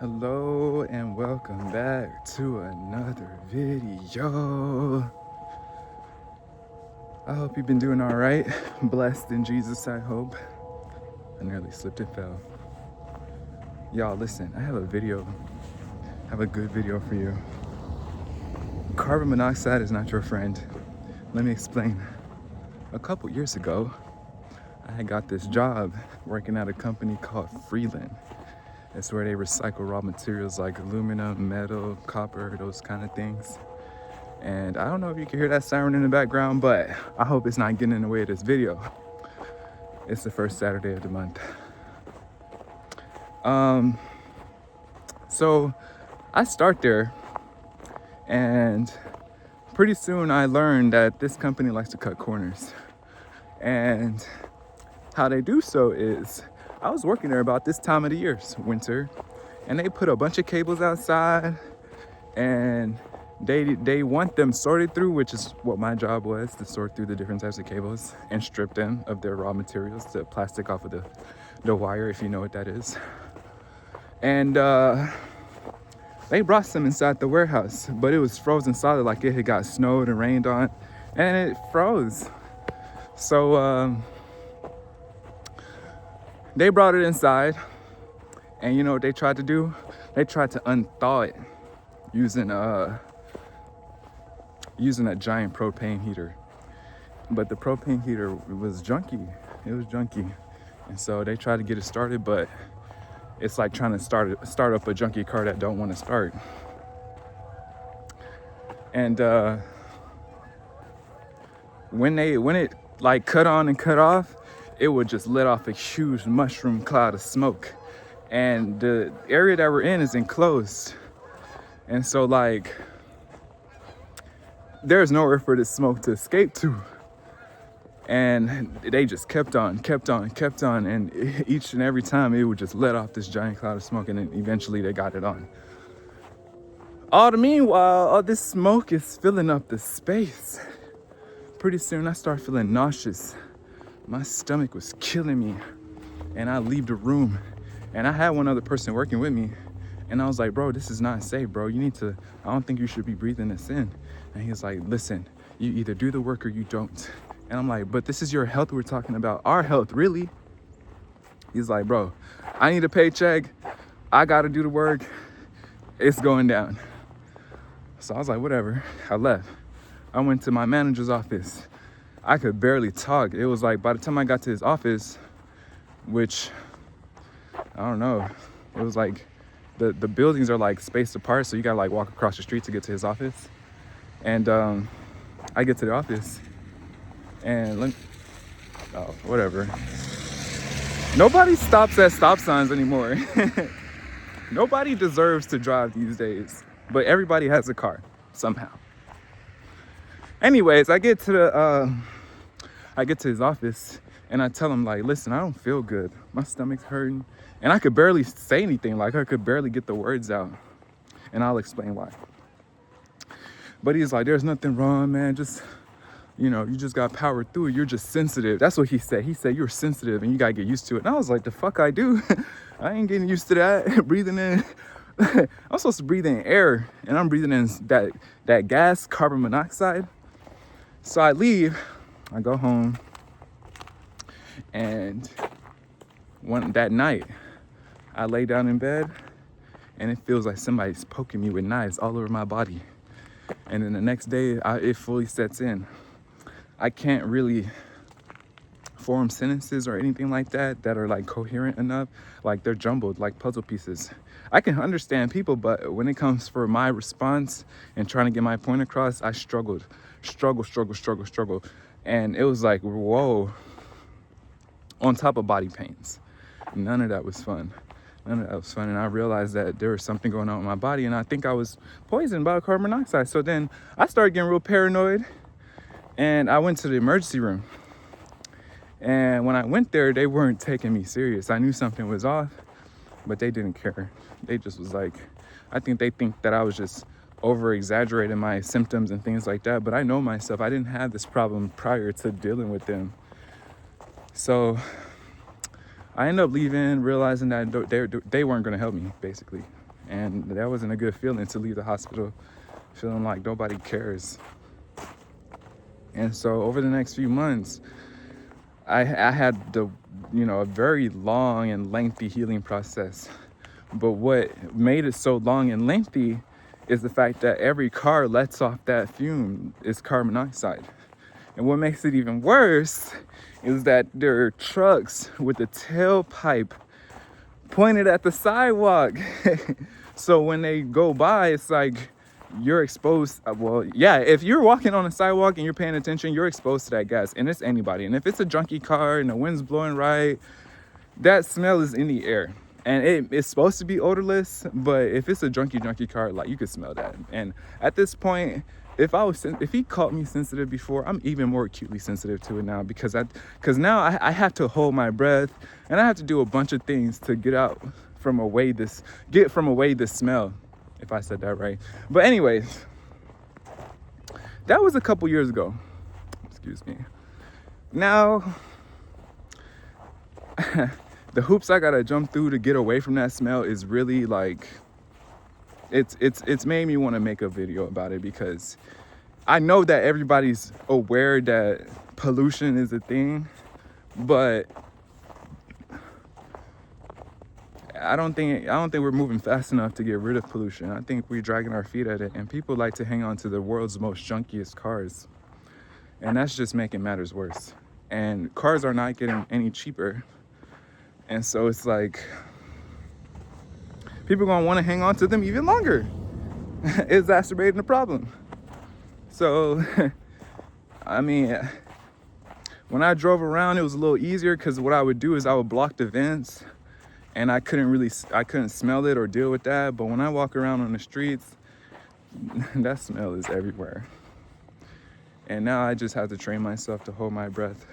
Hello and welcome back to another video. I hope you've been doing all right. Blessed in Jesus, I hope. I nearly slipped and fell. Y'all, listen, I have a good video for you. Carbon monoxide is not your friend. Let me explain. A couple years ago, I had got this job working at a company called Freeland. It's where they recycle raw materials like aluminum, metal, copper, those kind of things. And I don't know if you can hear that siren in the background, but I hope it's not getting in the way of this video. It's the first Saturday of the month. So I start there, and pretty soon I learned that this company likes to cut corners. And how they do so is, I was working there about this time of the year, winter, and they put a bunch of cables outside, and they want them sorted through, which is what my job was, to sort through the different types of cables and strip them of their raw materials, the plastic off of the wire, if you know what that is. And they brought some inside the warehouse, but it was frozen solid, like it had got snowed and rained on, and it froze. So they brought it inside, and you know what they tried to do? They tried to unthaw it using a giant propane heater. But the propane heater was junky. It was junky. And so they tried to get it started, but it's like trying to start up a junky car that don't want to start. And when it like cut on and cut off, it would just let off a huge mushroom cloud of smoke. And the area that we're in is enclosed. And so like, there's nowhere for the smoke to escape to. And they just kept on. And each and every time it would just let off this giant cloud of smoke, and then eventually they got it on. All the meanwhile, all this smoke is filling up the space. Pretty soon I start feeling nauseous. My stomach was killing me, and I leave the room, and I had one other person working with me, and I was like, bro, this is not safe, bro. I don't think you should be breathing this in. And he was like, listen, you either do the work or you don't. And I'm like, but this is your health we're talking about. Our health, really? He's like, bro, I need a paycheck. I gotta do the work. It's going down. So I was like, whatever. I left. I went to my manager's office. I could barely talk. It was like, by the time I got to his office, which, I don't know, it was like, the buildings are like spaced apart, so you gotta like walk across the street to get to his office. And I get to the office, and whatever. Nobody stops at stop signs anymore. Nobody deserves to drive these days, but everybody has a car somehow. Anyways, I get to his office, and I tell him, like, listen, I don't feel good. My stomach's hurting, and I could barely say anything. Like, I could barely get the words out, and I'll explain why. But he's like, there's nothing wrong, man. Just, you just got powered through it. You're just sensitive. That's what he said. He said, you're sensitive, and you gotta get used to it. And I was like, the fuck I do? I ain't getting used to that. Breathing in. I'm supposed to breathe in air, and I'm breathing in that gas, carbon monoxide. So I leave, I go home, and that night, I lay down in bed, and it feels like somebody's poking me with knives all over my body. And then the next day, it fully sets in. I can't really form sentences or anything like that are like coherent enough. Like, they're jumbled like puzzle pieces. I can understand people, but when it comes for my response and trying to get my point across, I struggled. And it was like, whoa, on top of body pains. None of that was fun. And I realized that there was something going on with my body, and I think I was poisoned by carbon monoxide. So then I started getting real paranoid, and I went to the emergency room. And when I went there, they weren't taking me serious. I knew something was off, but they didn't care. They just was like, I think they think that I was just over exaggerating my symptoms and things like that. But I know myself. I didn't have this problem prior to dealing with them. So I ended up leaving, realizing that they weren't going to help me, basically. And that wasn't a good feeling to leave the hospital feeling like nobody cares. And so over the next few months, I had a very long and lengthy healing process. But what made it so long and lengthy is the fact that every car lets off that fume is carbon monoxide. And what makes it even worse is that there are trucks with the tailpipe pointed at the sidewalk. So when they go by, it's like you're exposed. Well, yeah, if you're walking on a sidewalk and you're paying attention, you're exposed to that gas, and it's anybody. And if it's a junky car and the wind's blowing right, that smell is in the air. And it's supposed to be odorless, but if it's a junky car, like, you could smell that. And at this point, if he called me sensitive before, I'm even more acutely sensitive to it now, because now I have to hold my breath, and I have to do a bunch of things to get from away this smell, if I said that right. But anyways, that was a couple years ago. Excuse me. Now, the hoops I gotta jump through to get away from that smell is really like, it's made me want to make a video about it, because I know that everybody's aware that pollution is a thing, but I don't think we're moving fast enough to get rid of pollution. I think we're dragging our feet at it, and people like to hang on to the world's most junkiest cars, and that's just making matters worse. And cars are not getting any cheaper, and so it's like people are gonna want to hang on to them even longer, exacerbating the problem. So, I mean, when I drove around, it was a little easier, because what I would do is I would block the vents, and I couldn't smell it or deal with that. But when I walk around on the streets, that smell is everywhere. And now I just have to train myself to hold my breath.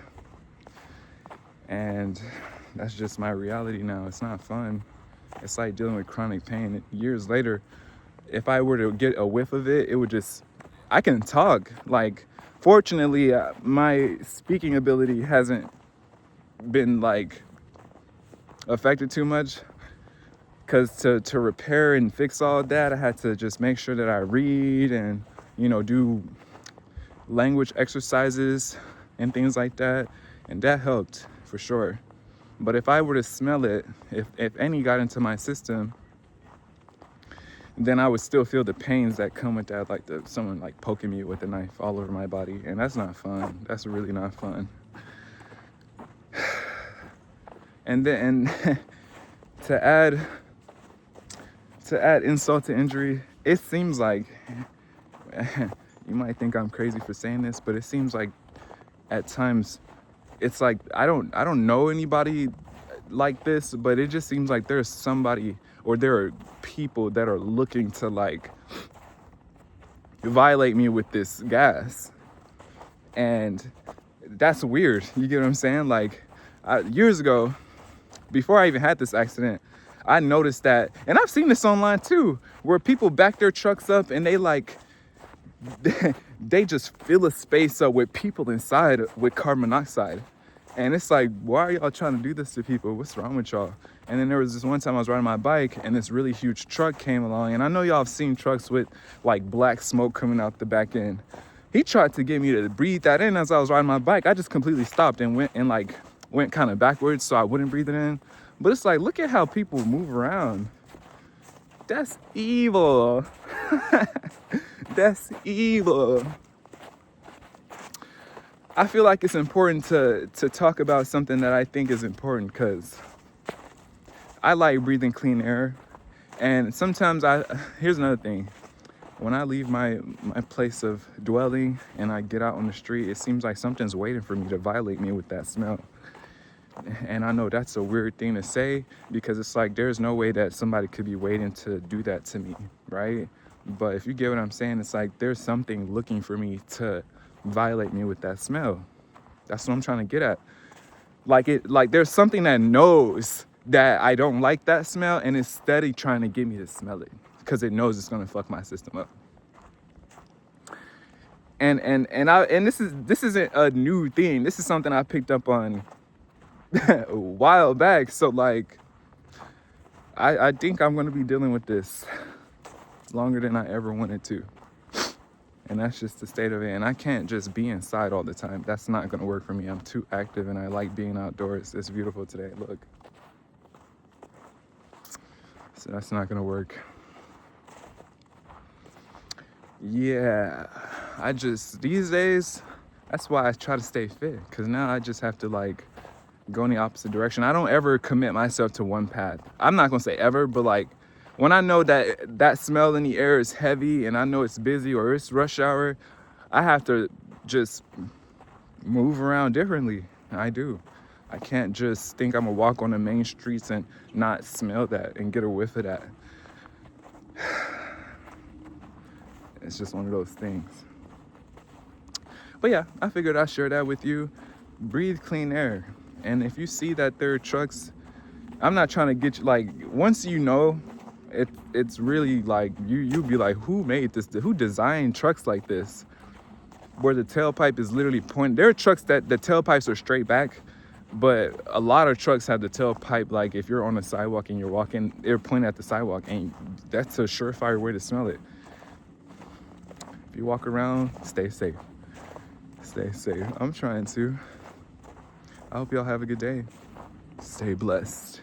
And that's just my reality now. It's not fun. It's like dealing with chronic pain. Years later, if I were to get a whiff of it, I can talk. Like, fortunately, my speaking ability hasn't been like affected too much, because to repair and fix all that, I had to just make sure that I read and do language exercises and things like that, and that helped for sure. But if I were to smell it, if any got into my system, then I would still feel the pains that come with that, like someone like poking me with a knife all over my body, and that's not fun. That's really not fun. And then to add insult to injury, it seems like, you might think I'm crazy for saying this, but it seems like at times it's like I don't know anybody like this, but it just seems like there's somebody, or there are people that are looking to like violate me with this gas. And that's weird. You get what I'm saying? Like, years ago, before I even had this accident, I noticed that, and I've seen this online too, where people back their trucks up and they just fill a space up with people inside with carbon monoxide. And it's like, why are y'all trying to do this to people? What's wrong with y'all? And then there was this one time I was riding my bike, and this really huge truck came along. And I know y'all have seen trucks with like black smoke coming out the back end. He tried to get me to breathe that in as I was riding my bike. I just completely stopped and went kind of backwards so I wouldn't breathe it in. But it's like, look at how people move around. That's evil. That's evil. I feel like it's important to talk about something that I think is important, because I like breathing clean air. And sometimes here's another thing. When I leave my place of dwelling and I get out on the street, it seems like something's waiting for me to violate me with that smell. And I know that's a weird thing to say, because it's like there's no way that somebody could be waiting to do that to me, right? But if you get what I'm saying, it's like there's something looking for me to violate me with that smell. That's what I'm trying to get at. Like there's something that knows that I don't like that smell, and it's steady trying to get me to smell it, because it knows it's gonna fuck my system up. And this isn't a new thing. This is something I picked up on a while back. So like, I think I'm gonna be dealing with this longer than I ever wanted to. And that's just the state of it. And I can't just be inside all the time. That's not gonna work for me. I'm too active and I like being outdoors. It's beautiful today, look. So that's not gonna work. Yeah, I just, these days, that's why I try to stay fit. Cause now I just have to like go in the opposite direction. I don't ever commit myself to one path. I'm not gonna say ever, but like when I know that that smell in the air is heavy and I know it's busy or it's rush hour, I have to just move around differently. I do. I can't just think I'm gonna walk on the main streets and not smell that and get a whiff of that. It's just one of those things. But yeah, I figured I'd share that with you. Breathe clean air. And if you see that there are trucks, I'm not trying to get you, like, once you know, it's really like, you be like, who made this? Who designed trucks like this? Where the tailpipe is literally pointing. There are trucks that the tailpipes are straight back, but a lot of trucks have the tailpipe, like if you're on a sidewalk and you're walking, they're pointing at the sidewalk, and that's a surefire way to smell it. If you walk around, stay safe. Stay safe. I'm trying to. I hope y'all have a good day. Stay blessed.